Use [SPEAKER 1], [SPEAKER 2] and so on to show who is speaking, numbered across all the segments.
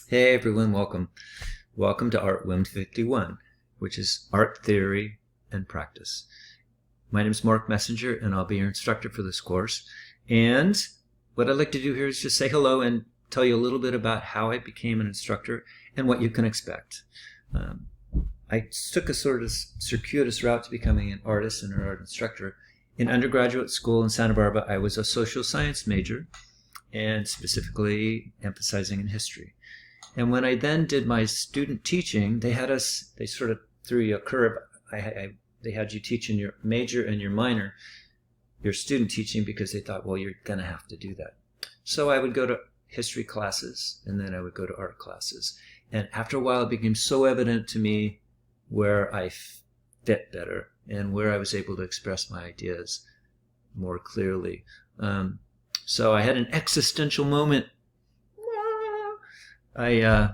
[SPEAKER 1] Hey everyone, welcome. Welcome to Art 151, which is Art Theory and Practice. My name is Mark Messenger, and I'll be your instructor for this course. And what I'd like to do here is just say hello and tell you a little bit about how I became an instructor and what you can expect. I took a sort of circuitous route to becoming an artist and an art instructor. In undergraduate school in Santa Barbara, I was a social science major, and specifically emphasizing in history. And when I then did my student teaching, they sort of threw you a curve. They had you teach in your major and your minor, your student teaching, because they thought, well, you're going to have to do that. So I would go to history classes, and then I would go to art classes. And after a while, it became so evident to me where I fit better and where I was able to express my ideas more clearly. So I had an existential moment. I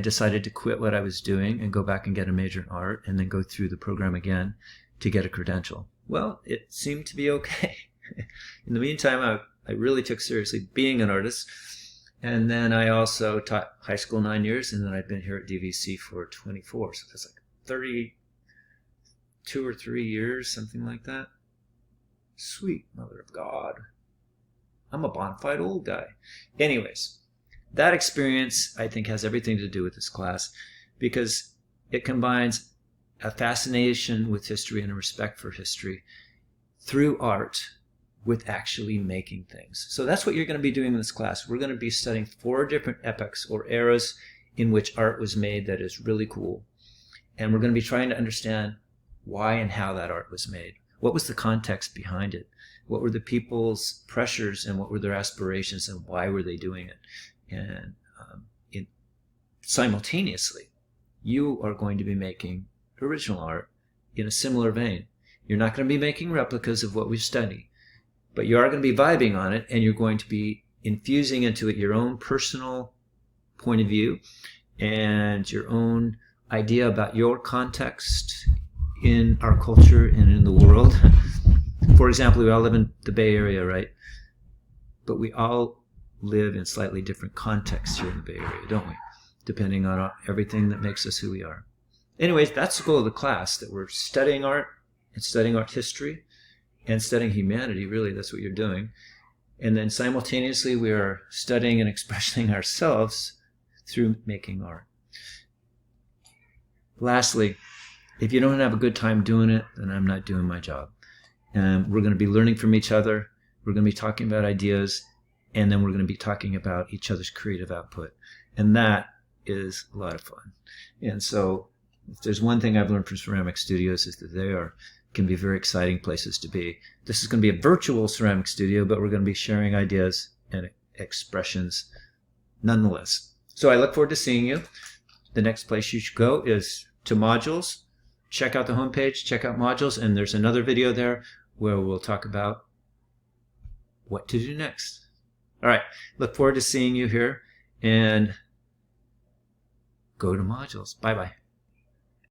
[SPEAKER 1] decided to quit what I was doing and go back and get a major in art and then go through the program again to get a credential. Well, it seemed to be okay. In the meantime, I really took seriously being an artist. And then I also taught high school 9 years, and then I've been here at DVC for 24. So that's like 32 or 3 years, something like that. Sweet mother of God. I'm a bona fide old guy. Anyways. That experience, I think, has everything to do with this class because it combines a fascination with history and a respect for history through art with actually making things. So that's what you're going to be doing in this class. We're going to be studying 4 different epochs or eras in which art was made that is really cool. And we're going to be trying to understand why and how that art was made. What was the context behind it? What were the people's pressures and what were their aspirations and why were they doing it? And simultaneously, you are going to be making original art in a similar vein. You're not going to be making replicas of what we've studied, but you are going to be vibing on it, and you're going to be infusing into it your own personal point of view and your own idea about your context in our culture and in the world. For example, we all live in the Bay Area, right? But we all live in slightly different contexts here in the Bay Area, don't we? Depending on everything that makes us who we are. Anyways, that's the goal of the class, that we're studying art and studying art history and studying humanity. Really, that's what you're doing. And then simultaneously, we are studying and expressing ourselves through making art. Lastly, if you don't have a good time doing it, then I'm not doing my job. And we're going to be learning from each other. We're going to be talking about ideas. And then we're going to be talking about each other's creative output. And that is a lot of fun. And so if there's one thing I've learned from ceramic studios is that they can be very exciting places to be. This is going to be a virtual ceramic studio, but we're going to be sharing ideas and expressions nonetheless. So I look forward to seeing you. The next place you should go is to modules. Check out the homepage, check out modules, and there's another video there where we'll talk about what to do next. All right, look forward to seeing you here, and go to modules. Bye-bye.